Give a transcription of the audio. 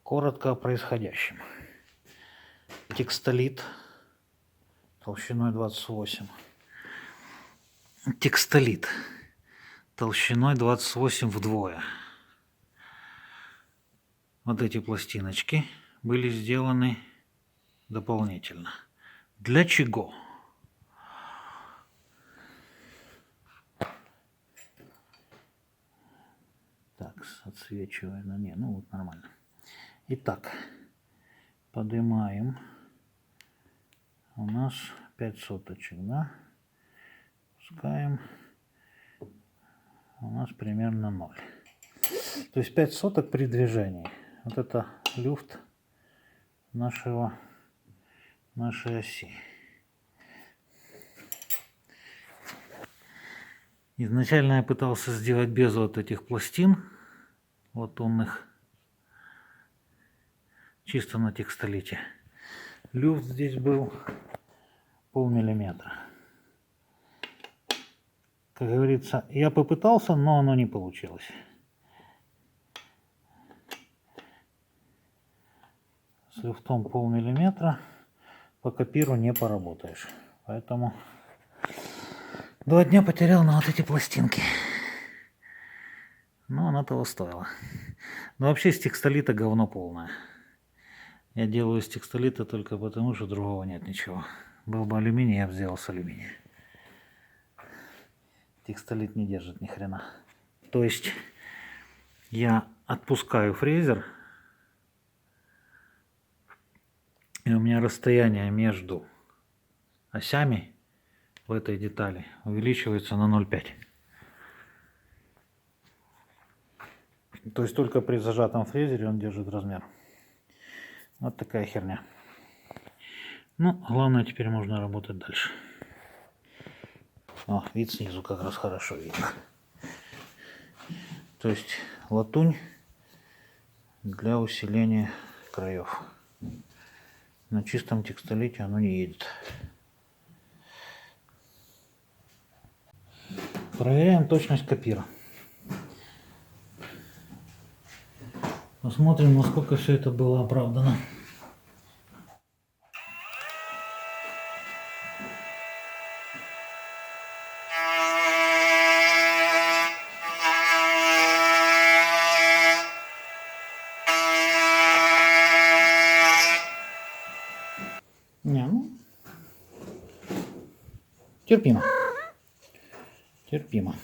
Коротко о происходящем. Текстолит толщиной 28. Текстолит толщиной 28 вдвое. Вот эти пластиночки были сделаны дополнительно. Для чего? Так, отсвечиваю, но не, ну вот нормально. Итак, поднимаем. У нас 5 соточек, да? Пускаем. У нас примерно 0. То есть 5 соток при движении. Вот это люфт нашей оси. Изначально я пытался сделать без вот этих пластин латунных, чисто на текстолите. Люфт здесь был 0,5 миллиметра. Как говорится, я попытался, но оно не получилось. С люфтом 0,5 миллиметра по копиру не поработаешь. Поэтому 2 дня потерял на вот эти пластинки. Но оно того стоило. Но вообще из текстолита говно полное. Я делаю из текстолита только потому, что другого нет ничего. Был бы алюминий, я бы сделал с алюминия. Текстолит не держит ни хрена. То есть я отпускаю фрезер, и у меня расстояние между осями в этой детали увеличивается на 0,5. То есть только при зажатом фрезере он держит размер. Вот такая херня. Ну, главное, теперь можно работать дальше. О, вид снизу как раз хорошо видно. То есть латунь для усиления краев. На чистом текстолите оно не едет. Проверяем точность копира. Посмотрим, насколько все это было оправдано. Не, ну, терпимо. Терпимо.